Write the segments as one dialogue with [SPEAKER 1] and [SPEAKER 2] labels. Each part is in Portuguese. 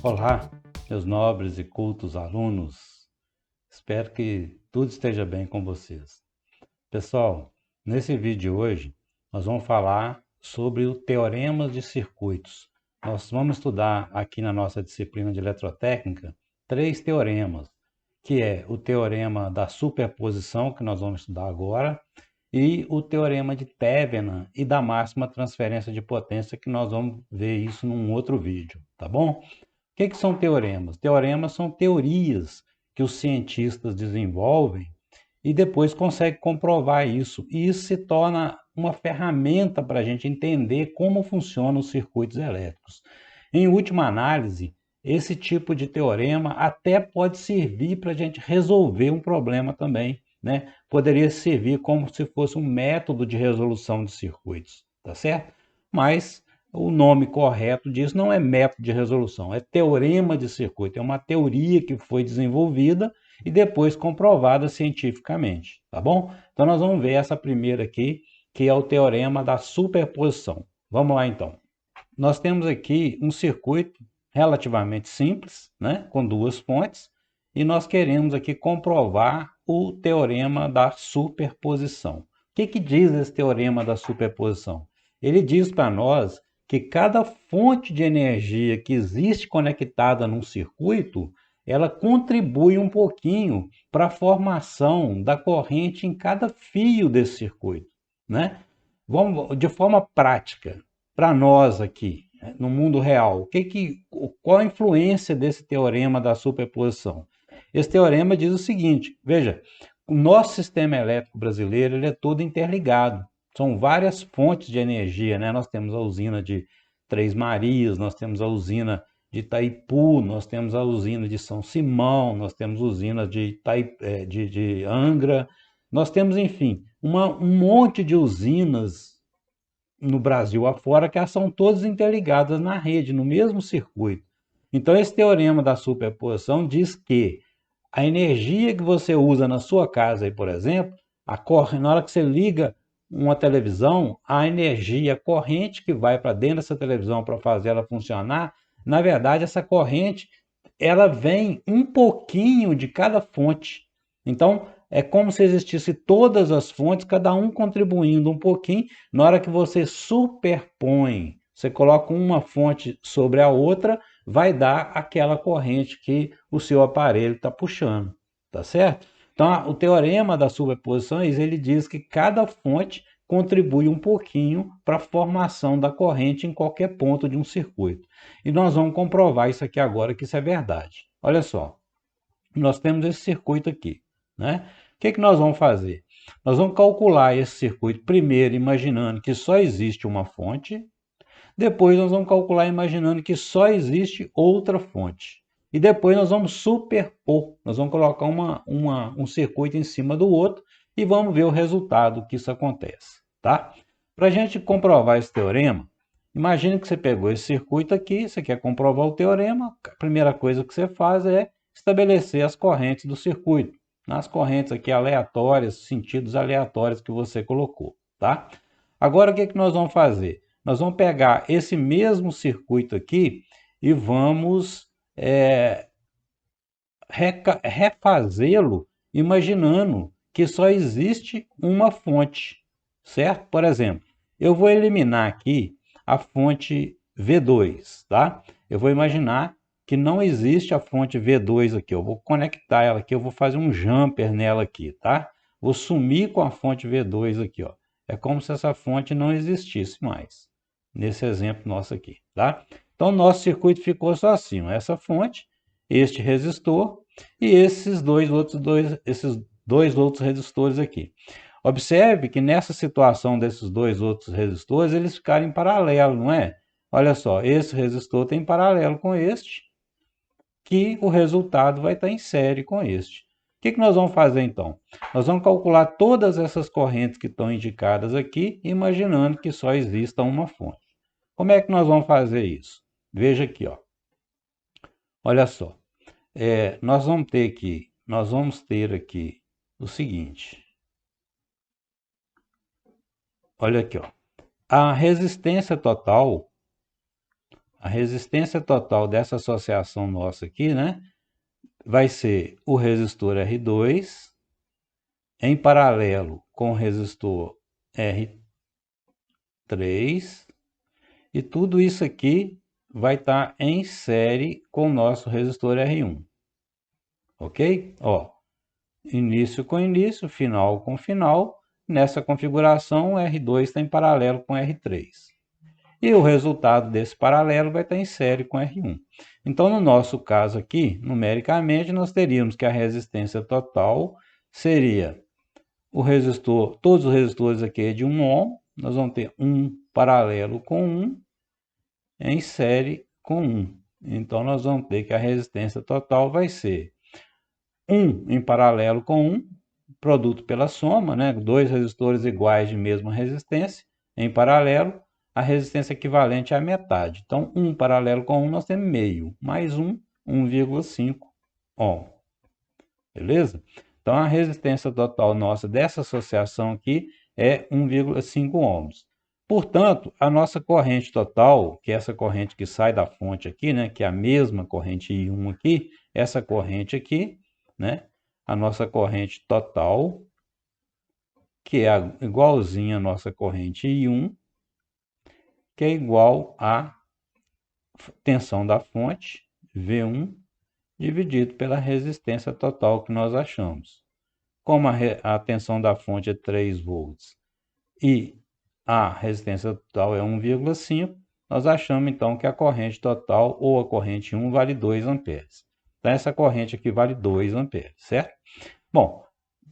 [SPEAKER 1] Olá, meus nobres e cultos alunos. Espero que tudo esteja bem com vocês. Pessoal, nesse vídeo de hoje, nós vamos falar sobre o teorema de circuitos. Nós vamos estudar aqui na nossa disciplina de eletrotécnica 3 teoremas, que é o teorema da superposição, que nós vamos estudar agora, e o teorema de Thevenin e da máxima transferência de potência, que nós vamos ver isso num outro vídeo, tá bom? O que são teoremas? Teoremas são teorias que os cientistas desenvolvem e depois conseguem comprovar isso. E isso se torna uma ferramenta para a gente entender como funcionam os circuitos elétricos. Em última análise, esse tipo de teorema até pode servir para a gente resolver um problema também, né? Poderia servir como se fosse um método de resolução de circuitos, tá certo? Mas o nome correto disso não é método de resolução, é teorema de circuito. É uma teoria que foi desenvolvida e depois comprovada cientificamente, tá bom? Então nós vamos ver essa primeira aqui, que é o teorema da superposição. Vamos lá então. Nós temos aqui um circuito relativamente simples, né, com duas fontes, e nós queremos aqui comprovar o teorema da superposição. O que diz esse teorema da superposição? Ele diz para nós que cada fonte de energia que existe conectada num circuito, ela contribui um pouquinho para a formação da corrente em cada fio desse circuito, né? Vamos, de forma prática, para nós aqui, no mundo real, qual a influência desse teorema da superposição? Esse teorema diz o seguinte, veja, o nosso sistema elétrico brasileiro ele é todo interligado. São várias fontes de energia, né? Nós temos a usina de Três Marias, nós temos a usina de Itaipu, nós temos a usina de São Simão, nós temos usina de Angra, nós temos, enfim, um monte de usinas no Brasil afora que elas são todas interligadas na rede, no mesmo circuito. Então, esse teorema da superposição diz que a energia que você usa na sua casa, aí, por exemplo, na hora que você liga uma televisão, a energia corrente que vai para dentro dessa televisão para fazer ela funcionar, na verdade, essa corrente ela vem um pouquinho de cada fonte. Então, é como se existisse todas as fontes, cada um contribuindo um pouquinho. Na hora que você superpõe, você coloca uma fonte sobre a outra, vai dar aquela corrente que o seu aparelho está puxando, tá certo? Então, o teorema da superposição, ele diz que cada fonte contribui um pouquinho para a formação da corrente em qualquer ponto de um circuito. E nós vamos comprovar isso aqui agora, que isso é verdade. Olha só, nós temos esse circuito aqui, né? O que nós vamos fazer? Nós vamos calcular esse circuito primeiro imaginando que só existe uma fonte, depois nós vamos calcular imaginando que só existe outra fonte. E depois nós vamos superpor, nós vamos colocar um circuito em cima do outro e vamos ver o resultado que isso acontece, tá? Para a gente comprovar esse teorema, imagine que você pegou esse circuito aqui, você quer comprovar o teorema, a primeira coisa que você faz é estabelecer as correntes do circuito, nas correntes aqui aleatórias, sentidos aleatórios que você colocou, tá? Agora o que nós vamos fazer? Nós vamos pegar esse mesmo circuito aqui e vamos refazê-lo imaginando que só existe uma fonte, certo? Por exemplo, eu vou eliminar aqui a fonte V2, tá? Eu vou imaginar que não existe a fonte V2 aqui, eu vou conectar ela aqui, eu vou fazer um jumper nela aqui, tá? Vou sumir com a fonte V2 aqui, ó. É como se essa fonte não existisse mais, nesse exemplo nosso aqui, tá? Então, nosso circuito ficou só assim, ó, essa fonte, este resistor e esses dois outros resistores aqui. Observe que nessa situação desses dois outros resistores, eles ficaram em paralelo, não é? Olha só, esse resistor tem paralelo com este, que o resultado vai estar em série com este. O que nós vamos fazer então? Nós vamos calcular todas essas correntes que estão indicadas aqui, imaginando que só exista uma fonte. Como é que nós vamos fazer isso? Veja aqui, ó. Olha só. Nós vamos ter aqui o seguinte. Olha aqui, ó. A resistência total a resistência total dessa associação nossa aqui, né, vai ser o resistor R2 em paralelo com o resistor R3, e tudo isso aqui vai estar em série com o nosso resistor R1. Ok? Ó, início com início, final com final. Nessa configuração, o R2 está em paralelo com o R3. E o resultado desse paralelo vai estar em série com R1. Então, no nosso caso aqui, numericamente, nós teríamos que a resistência total seria o resistor, todos os resistores aqui é de 1 ohm, nós vamos ter 1 paralelo com 1 em série com 1. Então, nós vamos ter que a resistência total vai ser 1 em paralelo com 1, produto pela soma, né? Dois resistores iguais de mesma resistência, em paralelo, a resistência equivalente à metade. Então, 1 paralelo com 1, nós temos meio, mais 1, 1,5 ohm. Beleza? Então, a resistência total nossa dessa associação aqui é 1,5 ohms. Portanto, a nossa corrente total, que é essa corrente que sai da fonte aqui, né, que é a mesma corrente I1 aqui, essa corrente aqui, né, a nossa corrente total, que é igualzinha à nossa corrente I1, que é igual à tensão da fonte, V1, dividido pela resistência total que nós achamos. Como a tensão da fonte é 3 volts e a resistência total é 1,5, nós achamos então que a corrente total ou a corrente 1 vale 2 amperes. Então, essa corrente aqui vale 2 amperes, certo? Bom,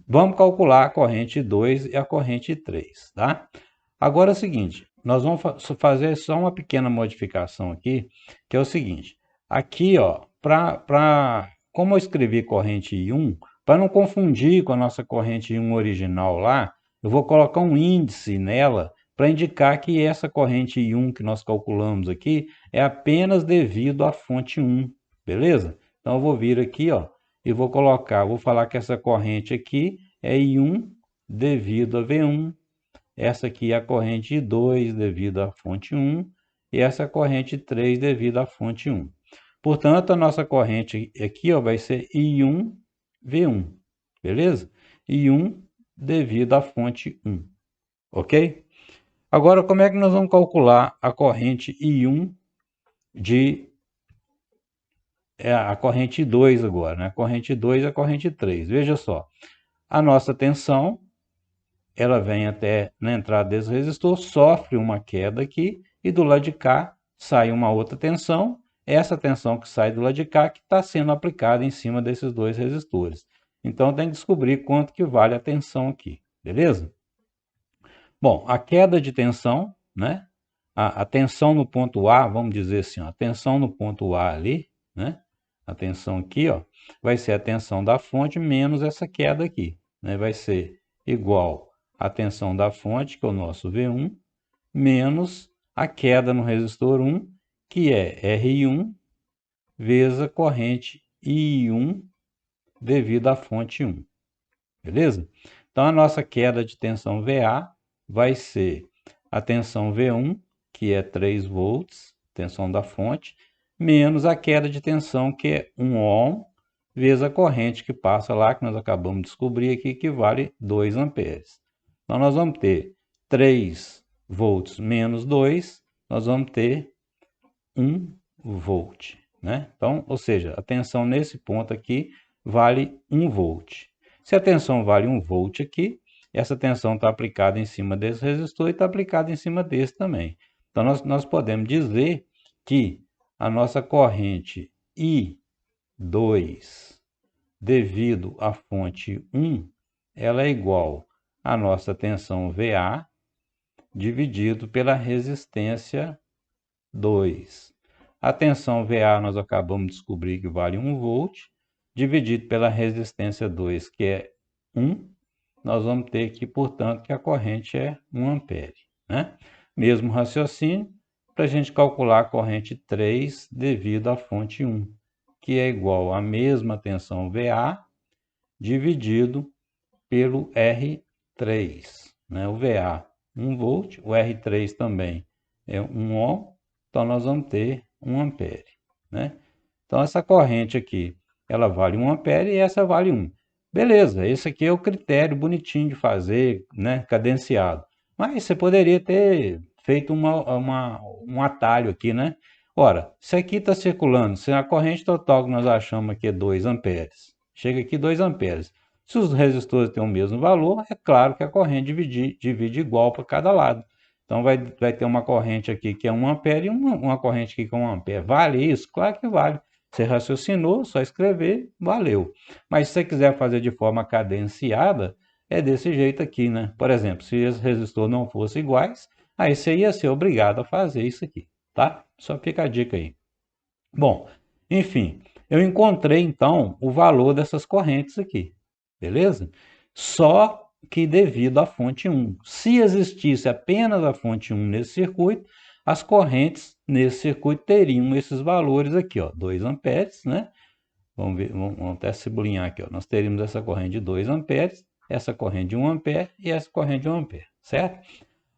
[SPEAKER 1] vamos calcular a corrente 2 e a corrente 3, tá? Agora é o seguinte, nós vamos fazer só uma pequena modificação aqui, que é o seguinte, aqui, ó, como eu escrevi corrente I1, para não confundir com a nossa corrente I1 original lá, eu vou colocar um índice nela para indicar que essa corrente I1 que nós calculamos aqui é apenas devido à fonte 1, beleza? Então eu vou vir aqui, ó, e vou falar que essa corrente aqui é I1 devido a V1, essa aqui é a corrente I2 devido à fonte 1 e essa corrente 3 devido à fonte 1. Portanto, a nossa corrente aqui, ó, vai ser I1 V1, beleza? I1 devido à fonte 1, ok? Agora, como é que nós vamos calcular a corrente I1 a corrente 2 agora, né? A corrente 2 e a corrente 3. Veja só, a nossa tensão, ela vem até na entrada desse resistor, sofre uma queda aqui e do lado de cá sai uma outra tensão. Essa tensão que sai do lado de cá que está sendo aplicada em cima desses dois resistores. Então tem que descobrir quanto que vale a tensão aqui, beleza? Bom, a queda de tensão, né? A tensão no ponto A, vamos dizer assim, ó, a tensão no ponto A ali, né? A tensão aqui, ó, vai ser a tensão da fonte menos essa queda aqui, né? Vai ser igual à tensão da fonte, que é o nosso V1, menos a queda no resistor 1, que é R1, vezes a corrente I1 devido à fonte 1. Beleza? Então, a nossa queda de tensão VA vai ser a tensão V1, que é 3 volts, tensão da fonte, menos a queda de tensão, que é 1 ohm, vezes a corrente que passa lá, que nós acabamos de descobrir aqui, que vale 2 amperes. Então, nós vamos ter 3 volts menos 2, nós vamos ter 1 volt, né? Então, ou seja, a tensão nesse ponto aqui vale 1 volt. Se a tensão vale 1 volt aqui, essa tensão está aplicada em cima desse resistor e está aplicada em cima desse também. Então, nós podemos dizer que a nossa corrente I2 devido à fonte 1, ela é igual à nossa tensão VA dividido pela resistência 2. A tensão VA nós acabamos de descobrir que vale 1 volt, dividido pela resistência 2, que é 1, nós vamos ter aqui, portanto, que a corrente é 1 ampere, né? Mesmo raciocínio para a gente calcular a corrente 3 devido à fonte 1, que é igual à mesma tensão VA dividido pelo R3, né? O VA 1 volt, o R3 também é 1 ohm, então nós vamos ter 1 ampere, né? Então, essa corrente aqui, ela vale 1 ampere e essa vale 1. Beleza, esse aqui é o critério bonitinho de fazer, né, cadenciado. Mas você poderia ter feito um atalho aqui, né? Ora, se aqui está circulando, se a corrente total que nós achamos aqui é 2 amperes, chega aqui 2 amperes. Se os resistores têm o mesmo valor, é claro que a corrente divide igual para cada lado. Então, vai ter uma corrente aqui que é 1 ampere e uma corrente aqui que é 1 ampere. Vale isso? Claro que vale. Você raciocinou, só escrever, valeu. Mas se você quiser fazer de forma cadenciada, é desse jeito aqui, né? Por exemplo, se os resistores não fossem iguais, aí você ia ser obrigado a fazer isso aqui, tá? Só fica a dica aí. Bom, enfim, eu encontrei então o valor dessas correntes aqui, beleza? Só que devido à fonte 1. Se existisse apenas a fonte 1 nesse circuito, as correntes nesse circuito teriam esses valores aqui, ó, 2 amperes, né? Vamos ver, vamos até sublinhar aqui, ó. Nós teríamos essa corrente de 2 amperes, essa corrente de 1 ampere e essa corrente de 1 ampere, certo?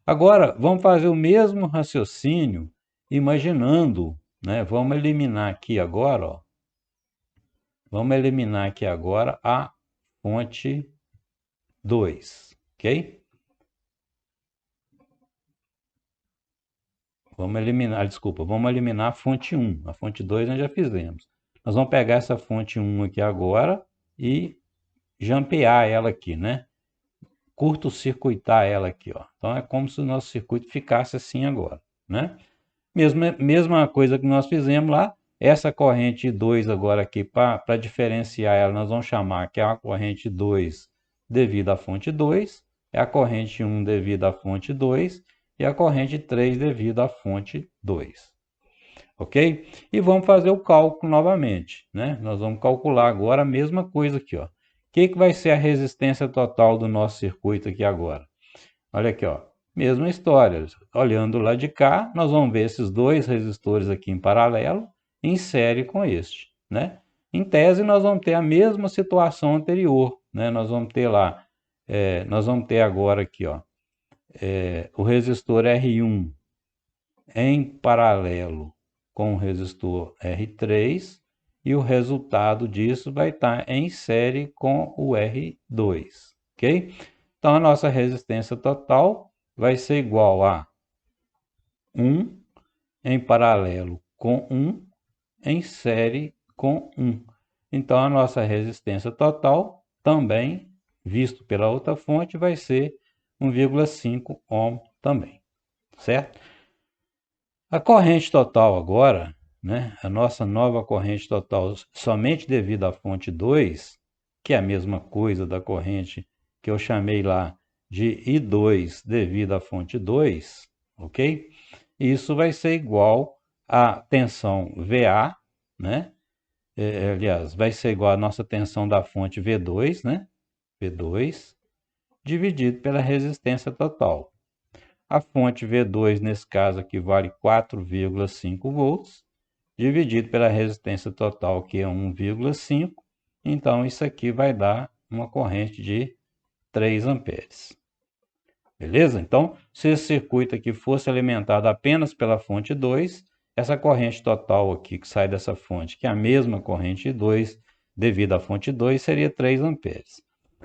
[SPEAKER 1] Agora, vamos fazer o mesmo raciocínio imaginando, né? Vamos eliminar aqui agora, ó. Vamos eliminar aqui agora a fonte 2, ok? Vamos eliminar, desculpa, vamos eliminar a fonte 1. A fonte 2 nós já fizemos. Nós vamos pegar essa fonte 1 aqui agora e jampear ela aqui, né? Curto-circuitar ela aqui, ó. Então é como se o nosso circuito ficasse assim agora, né? Mesma coisa que nós fizemos lá, essa corrente 2 agora aqui, para diferenciar ela, nós vamos chamar que é a corrente 2 devido à fonte 2, é a corrente 1 devido à fonte 2 e a corrente 3 devido à fonte 2. Ok? E vamos fazer o cálculo novamente, né? Nós vamos calcular agora a mesma coisa aqui, ó. O que vai ser a resistência total do nosso circuito aqui agora? Olha aqui, ó. Mesma história. Olhando lá de cá, nós vamos ver esses dois resistores aqui em paralelo, em série com este, né? Em tese, nós vamos ter a mesma situação anterior, né? Nós vamos ter lá, nós vamos ter agora aqui, ó, o resistor R1 em paralelo com o resistor R3 e o resultado disso vai estar em série com o R2, ok? Então, a nossa resistência total vai ser igual a 1 em paralelo com 1 em série com 1. Então, a nossa resistência total também, visto pela outra fonte, vai ser 1,5 ohm também, certo? A corrente total agora, né, a nossa nova corrente total, somente devido à fonte 2, que é a mesma coisa da corrente que eu chamei lá de I2 devido à fonte 2, ok? Isso vai ser igual à tensão VA, né? Aliás, vai ser igual à nossa tensão da fonte V2, né? V2, dividido pela resistência total. A fonte V2, nesse caso aqui, vale 4,5 volts, dividido pela resistência total, que é 1,5. Então, isso aqui vai dar uma corrente de 3 amperes. Beleza? Então, se esse circuito aqui fosse alimentado apenas pela fonte 2, essa corrente total aqui que sai dessa fonte, que é a mesma corrente 2, devido à fonte 2, seria 3 amperes.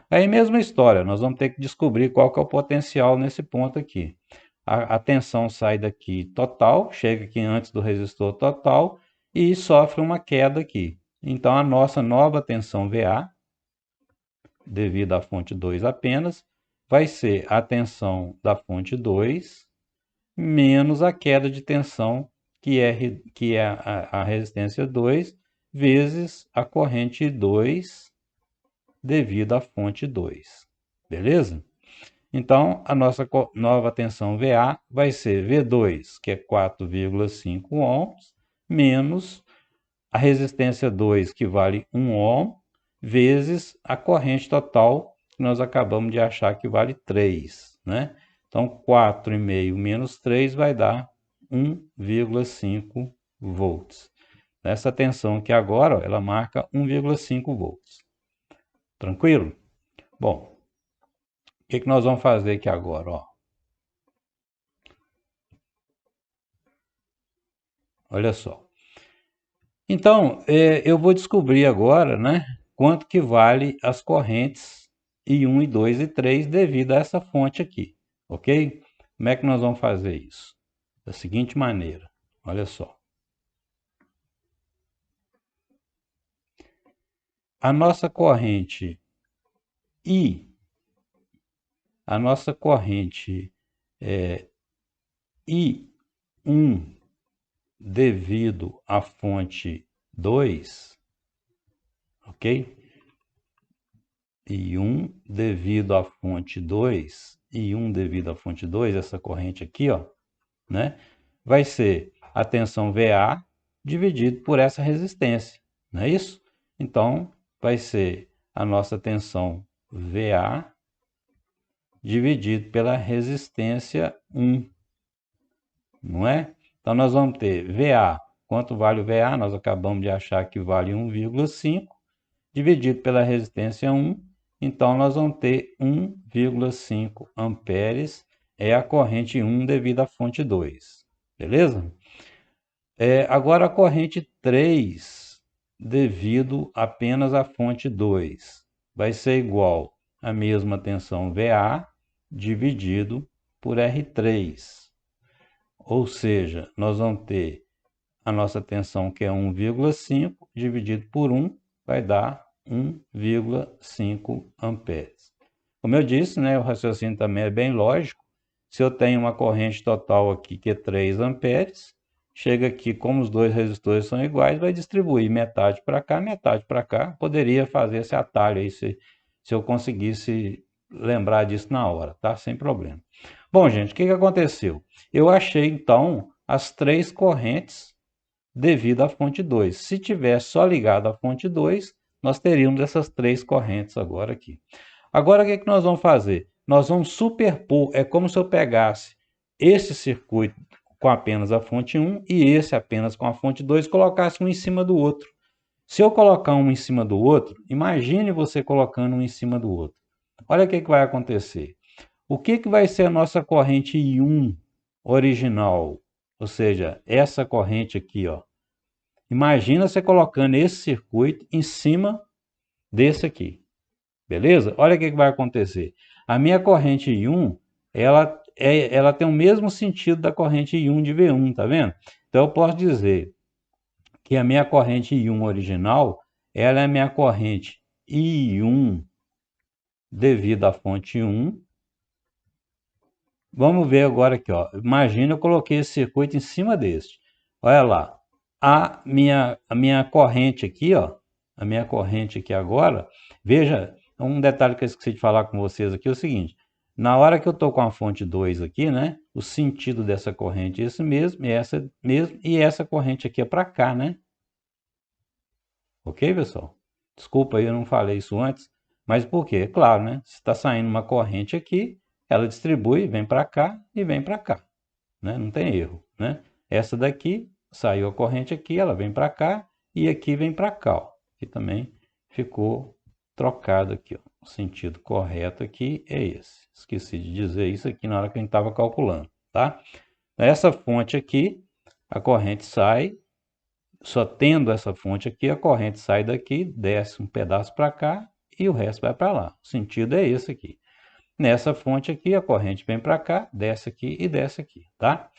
[SPEAKER 1] Aí, mesma história, nós vamos ter que descobrir qual que é o potencial nesse ponto aqui. A tensão sai daqui total, chega aqui antes do resistor total e sofre uma queda aqui. Então, a nossa nova tensão VA, devido à fonte 2 apenas, vai ser a tensão da fonte 2 menos a queda de tensão, que é a resistência 2, vezes a corrente 2 devido à fonte 2. Beleza? Então, a nossa nova tensão VA vai ser V2, que é 4,5 ohms, menos a resistência 2, que vale 1 ohm, vezes a corrente total, que nós acabamos de achar que vale 3, né? Então, 4,5 menos 3 vai dar 1,5 volts. Essa tensão aqui agora, ó, ela marca 1,5 volts. Tranquilo? Bom, o que nós vamos fazer aqui agora, ó? Olha só. Então, eu vou descobrir agora, né, quanto que vale as correntes I1, I2 e 3 devido a essa fonte aqui, ok? Como é que nós vamos fazer isso? Da seguinte maneira, olha só. A nossa corrente I, a nossa corrente I1 devido à fonte 2, ok? I1 devido à fonte 2, I1 devido à fonte 2, essa corrente aqui, ó, né? Vai ser a tensão VA dividido por essa resistência, não é isso? Então, vai ser a nossa tensão VA dividido pela resistência 1, não é? Então, nós vamos ter VA. Quanto vale o VA? Nós acabamos de achar que vale 1,5 dividido pela resistência 1. Então, nós vamos ter 1,5 amperes é a corrente 1 devido à fonte 2. Beleza? Agora a corrente 3 devido apenas à fonte 2 vai ser igual à mesma tensão VA dividido por R3. Ou seja, nós vamos ter a nossa tensão que é 1,5 dividido por 1 vai dar 1,5 amperes. Como eu disse, né, o raciocínio também é bem lógico. Se eu tenho uma corrente total aqui que é 3 amperes, chega aqui, como os dois resistores são iguais, vai distribuir metade para cá, metade para cá. Poderia fazer esse atalho aí se eu conseguisse lembrar disso na hora, tá? Sem problema. Bom, gente, o que aconteceu? Eu achei, então, as três correntes devido à fonte 2. Se tivesse só ligado à fonte 2, nós teríamos essas três correntes agora aqui. Agora, o que nós vamos fazer? Nós vamos superpor, é como se eu pegasse esse circuito com apenas a fonte 1 e esse apenas com a fonte 2 e colocasse um em cima do outro. Se eu colocar um em cima do outro, imagine você colocando um em cima do outro. Olha o que vai acontecer. O que vai ser a nossa corrente I1 original? Ou seja, essa corrente aqui, ó. Imagina você colocando esse circuito em cima desse aqui. Beleza? Olha o que vai acontecer. A minha corrente I1, ela tem o mesmo sentido da corrente I1 de V1, tá vendo? Então eu posso dizer que a minha corrente I1 original, ela é a minha corrente I1 devido à fonte 1. Vamos ver agora aqui, ó. Imagina eu coloquei esse circuito em cima deste. Olha lá. A minha corrente aqui, ó. A minha corrente aqui agora. Veja, um detalhe que eu esqueci de falar com vocês aqui é o seguinte. Na hora que eu estou com a fonte 2 aqui, né? O sentido dessa corrente é esse mesmo, e essa corrente aqui é para cá, né? Ok, pessoal? Desculpa aí, eu não falei isso antes. Mas por quê? É claro, né? Se está saindo uma corrente aqui, ela distribui, vem para cá e vem para cá, né? Não tem erro, né? Essa daqui, saiu a corrente aqui, ela vem para cá e aqui vem para cá, ó. Aqui também ficou trocado aqui, ó. O sentido correto aqui é esse. Esqueci de dizer isso aqui na hora que a gente estava calculando, tá? Essa fonte aqui, a corrente sai, só tendo essa fonte aqui, a corrente sai daqui, desce um pedaço para cá e o resto vai para lá. O sentido é esse aqui. Nessa fonte aqui, a corrente vem para cá, desce aqui e desce aqui, tá?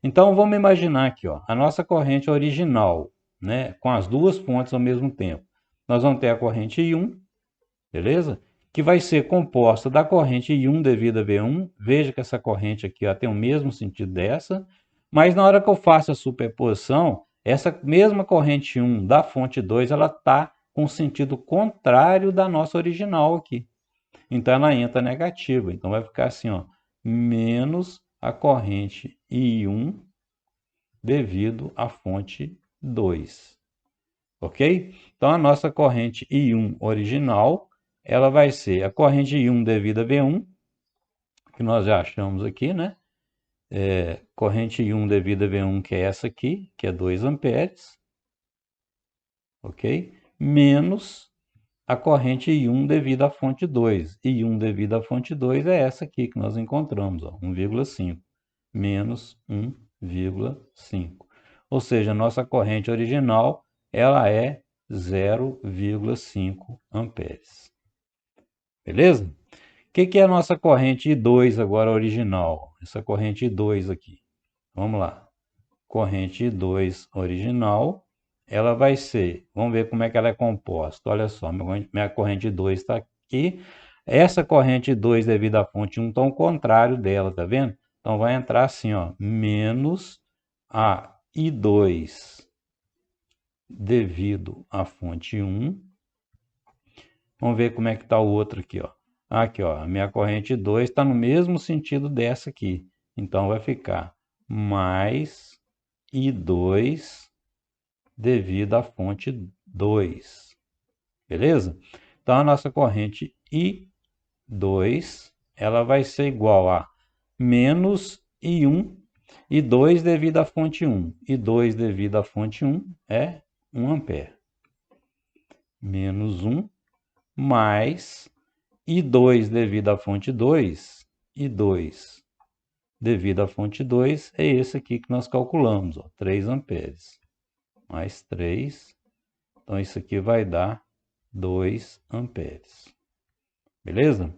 [SPEAKER 1] Então, vamos imaginar aqui, ó, a nossa corrente original, né, com as duas fontes ao mesmo tempo. Nós vamos ter a corrente I1, beleza? Que vai ser composta da corrente I1 devido a V1. Veja que essa corrente aqui ó, tem o mesmo sentido dessa, mas na hora que eu faço a superposição, essa mesma corrente 1 da fonte 2, ela está com o sentido contrário da nossa original aqui. Então, ela entra negativa. Então, vai ficar assim, ó, menos a corrente I1 devido à fonte 2. Ok? Então, a nossa corrente I1 original, ela vai ser a corrente I1 devido a V1, que nós já achamos aqui, né? Corrente I1 devido a V1, que é essa aqui, que é 2 amperes. Ok? Menos a corrente I1 devido à fonte 2. I1 devido à fonte 2 é essa aqui que nós encontramos, 1,5. Menos 1,5. Ou seja, a nossa corrente original ela é 0,5 amperes. Beleza? O que é a nossa corrente I2 agora original? Essa corrente I2 aqui. Vamos lá. Corrente I2 original, ela vai ser, vamos ver como é que ela é composta. Olha só, minha corrente I2 está aqui. Essa corrente I2 devido à fonte 1 está ao contrário dela, tá vendo? Então vai entrar assim, ó, menos a I2 devido à fonte 1. Vamos ver como é que está o outro aqui, ó. Aqui, ó, a minha corrente 2 está no mesmo sentido dessa aqui. Então vai ficar mais I2 devido à fonte 2. Beleza? Então a nossa corrente I2, ela vai ser igual a menos I1, I2 devido à fonte 1. I2 devido à fonte 1 é 1 ampere. Menos 1 mais I2 devido à fonte 2, I2 devido à fonte 2 é esse aqui que nós calculamos, ó, 3 amperes. Mais 3, então isso aqui vai dar 2 amperes. Beleza?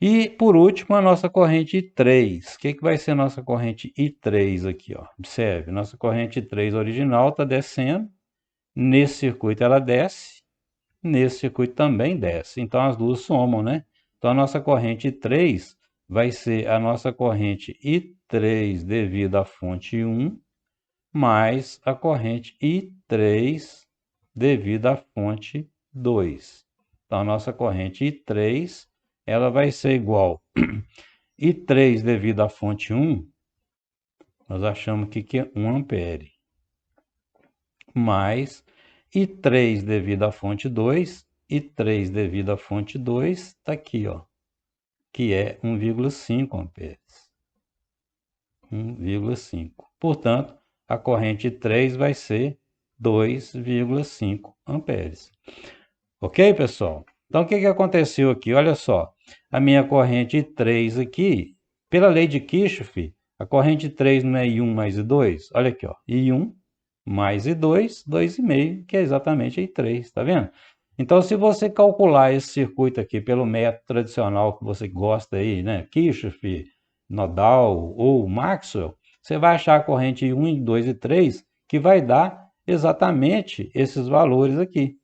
[SPEAKER 1] E por último a nossa corrente I3. O que vai ser a nossa corrente I3 aqui, ó? Observe, nossa corrente I3 original está descendo, nesse circuito ela desce, nesse circuito também desce. Então as duas somam, né? Então a nossa corrente I3 vai ser a nossa corrente I3 devido à fonte 1 mais a corrente I3 devido à fonte 2. Então a nossa corrente I3 ela vai ser igual I3 devido à fonte 1, nós achamos que é 1 ampere, mais I3 devido à fonte 2, I3 devido à fonte 2, está aqui, ó, que é 1,5 amperes. 1,5. Portanto, a corrente 3 vai ser 2,5 amperes. Ok, pessoal? Então, o que aconteceu aqui? Olha só, a minha corrente 3 aqui, pela lei de Kirchhoff, a corrente 3 não é I1 mais I2? Olha aqui, ó, I1 mais I2, 2,5, que é exatamente I3, tá vendo? Então, se você calcular esse circuito aqui pelo método tradicional que você gosta aí, né, Kirchhoff, Nodal ou Maxwell, você vai achar a corrente I1, I2 e 3, que vai dar exatamente esses valores aqui.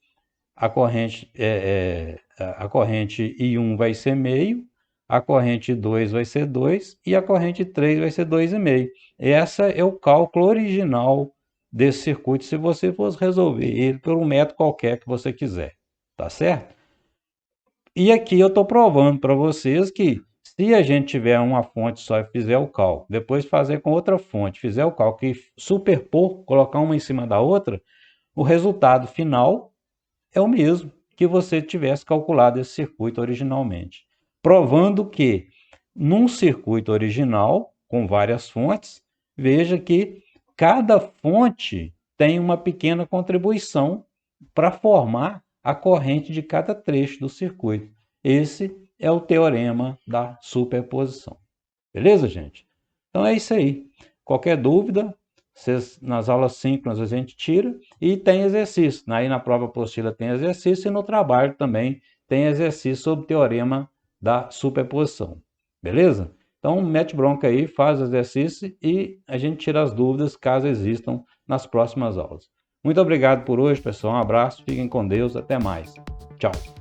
[SPEAKER 1] A corrente I1 vai ser meio, a corrente 2 vai ser 2 e a corrente 3 vai ser 2,5. Esse é o cálculo original desse circuito, se você fosse resolver ele por um método qualquer que você quiser, tá certo? E aqui eu estou provando para vocês que se a gente tiver uma fonte só e fizer o cálculo, depois fazer com outra fonte, fizer o cálculo e superpor, colocar uma em cima da outra, o resultado final é o mesmo que você tivesse calculado esse circuito originalmente. Provando que num circuito original, com várias fontes, veja que cada fonte tem uma pequena contribuição para formar a corrente de cada trecho do circuito. Esse é o teorema da superposição. Beleza, gente? Então é isso aí. Qualquer dúvida, nas aulas síncronas a gente tira e tem exercício. Aí na prova apostila tem exercício e no trabalho também tem exercício sobre o teorema da superposição. Beleza? Então mete bronca aí, faz o exercício e a gente tira as dúvidas caso existam nas próximas aulas. Muito obrigado por hoje, pessoal. Um abraço, fiquem com Deus, até mais. Tchau.